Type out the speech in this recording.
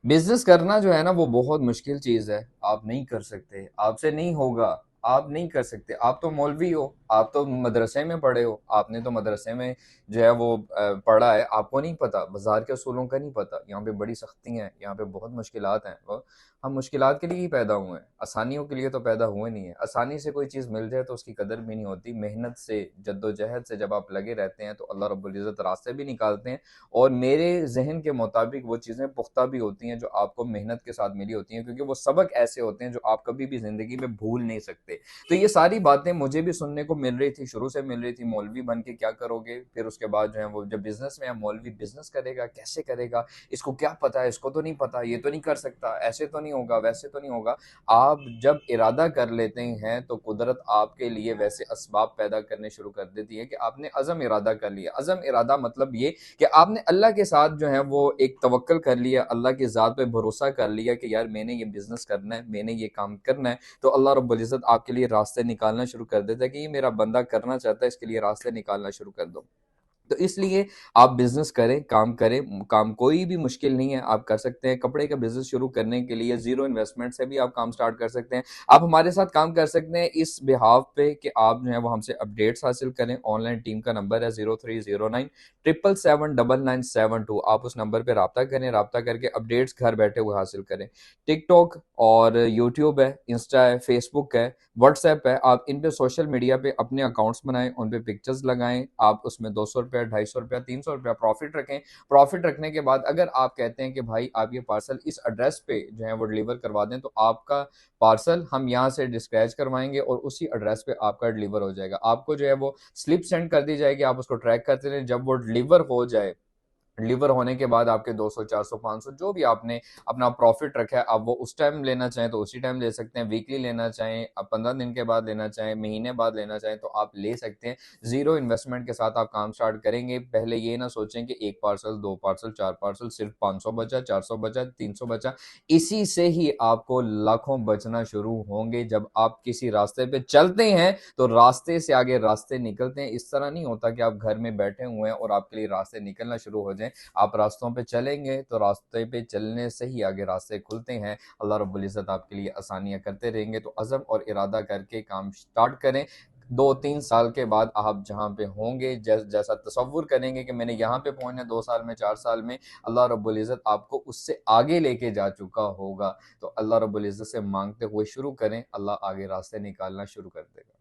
Business करना जो है ना वो बहुत मुश्किल चीज़ है। आप नहीं कर सकते, आपसे नहीं होगा, आप नहीं कर सकते। आप तो मौलवी हो, आप तो मदरसे में पढ़े हो, आपने तो मदरसे में जो है वो पढ़ा है, आपको नहीं पता, बाज़ार के असूलों का नहीं पता। यहाँ पे बड़ी सख्तियाँ हैं, यहाँ पे बहुत मुश्किलात हैं। हम मुश्किलात के लिए ही पैदा हुए हैं, आसानियों के लिए तो पैदा हुए नहीं हैं। आसानी से कोई चीज़ मिल जाए तो उसकी कदर भी नहीं होती। मेहनत से, जद्दोजहद से जब आप लगे रहते हैं तो अल्लाह रब्बुल इज़्ज़त रास्ते भी निकालते हैं और मेरे ज़हन के मुताबिक वो चीज़ें पुख्ता भी होती हैं जो आपको मेहनत के साथ मिली होती हैं, क्योंकि वो सबक ऐसे होते हैं जो आप कभी भी ज़िंदगी में भूल नहीं सकते। तो ये सारी बातें मुझे भी सुनने को मिल रही थी, शुरू से मिल रही थी, मौलवी बन के क्या करोगे? फिर उसके बाद जो है वो जब बिज़नेस में है, मौलवी बिज़नेस करेगा, कैसे करेगा? इसको क्या पता है? इसको तो नहीं पता, ये तो नहीं कर सकता, ऐसे तो नहीं होगा, वैसे तो नहीं होगा। आप जब इरादा कर लेते हैं तो कुदरत आपके लिए वैसे असबाब पैदा करने शुरू कर देती है कि आपने अज़म इरादा कर लिया। अज़म इरादा मतलब ये कि आपने अल्लाह के साथ जो है वो एक तवक्ल कर लिया, अल्लाह की ज़ात पे भरोसा कर लिया कि यार मैंने ये बिज़नेस करना है, मैंने ये काम करना है, तो अल्लाह रब्बुल इज़्ज़त आपके लिए रास्ते निकालना शुरू कर देता है कि ये मेरा बंदा करना चाहता है, इसके लिए रास्ते निकालना शुरू कर दो। तो इसलिए आप बिज़नेस करें, काम कोई भी मुश्किल नहीं है, आप कर सकते हैं। कपड़े का बिज़नेस शुरू करने के लिए ज़ीरो इन्वेस्टमेंट से भी आप काम स्टार्ट कर सकते हैं। आप हमारे साथ काम कर सकते हैं इस बिहाफ़ पे कि आप जो है वो हमसे अपडेट्स हासिल करें। ऑनलाइन टीम का नंबर है 0309 777 9972। आप उस नंबर पे राब्ता करें, राब्ता करके अपडेट्स घर बैठे हुए हासिल करें। टिकटॉक और यूट्यूब है, इंस्टा है, फेसबुक है, व्हाट्सएप है, आप इन पे सोशल मीडिया पे अपने अकाउंट्स बनाएं, उन पे पिक्चर्स लगाएं, आप उसमें 200 रुपया, 250 रुपया, 300 रुपया प्रॉफिट रखें। प्रॉफिट रखने के बाद अगर आप कहते हैं कि भाई आप ये पार्सल इस एड्रेस पे जो है वो डिलीवर करवा दें, तो आपका पार्सल हम यहाँ से डिस्पैच करवाएंगे और उसी एड्रेस पे आपका डिलीवर हो जाएगा। आपको जो है वो स्लिप सेंड कर दी जाएगी, आप उसको ट्रैक करते रहें। जब वो डिलीवर हो जाए, डिलीवर होने के बाद आपके 200, 400, 500 जो भी आपने अपना प्रॉफिट रखा है, आप वो उस टाइम लेना चाहें तो उसी टाइम ले सकते हैं, वीकली लेना चाहें, आप 15 दिन के बाद लेना चाहें, महीने बाद लेना चाहें तो आप ले सकते हैं। ज़ीरो इन्वेस्टमेंट के साथ आप काम स्टार्ट करेंगे। पहले ये ना सोचें कि 1 पार्सल, 2 पार्सल, 4 पार्सल, सिर्फ 500 बचा, 400 बचा, 300 बचा। इसी से ही आपको लाखों बचना शुरू होंगे। जब आप किसी रास्ते पे चलते हैं तो रास्ते से आगे रास्ते निकलते हैं। इस तरह नहीं होता कि आप घर में बैठे हुए हैं और आपके लिए रास्ते निकलना शुरू हो जाएं। आप रास्तों पे चलेंगे तो रास्ते पे चलने से ही आगे रास्ते खुलते हैं। अल्लाह रब्बुल इज़्ज़त आपके लिए आसानियाँ करते रहेंगे। तो अज़म और इरादा करके काम स्टार्ट करें। 2-3 साल के बाद आप जहाँ पे होंगे, जैसा तसव्वुर करेंगे कि मैंने यहाँ पे पहुँचना है 2 साल में, 4 साल में, अल्लाह रब्बुल इज़्ज़त आपको उससे आगे लेके जा चुका होगा। तो अल्लाह रब्बुल इज़्ज़त से माँगते हुए शुरू करें, अल्लाह आगे रास्ते निकालना शुरू कर देगा।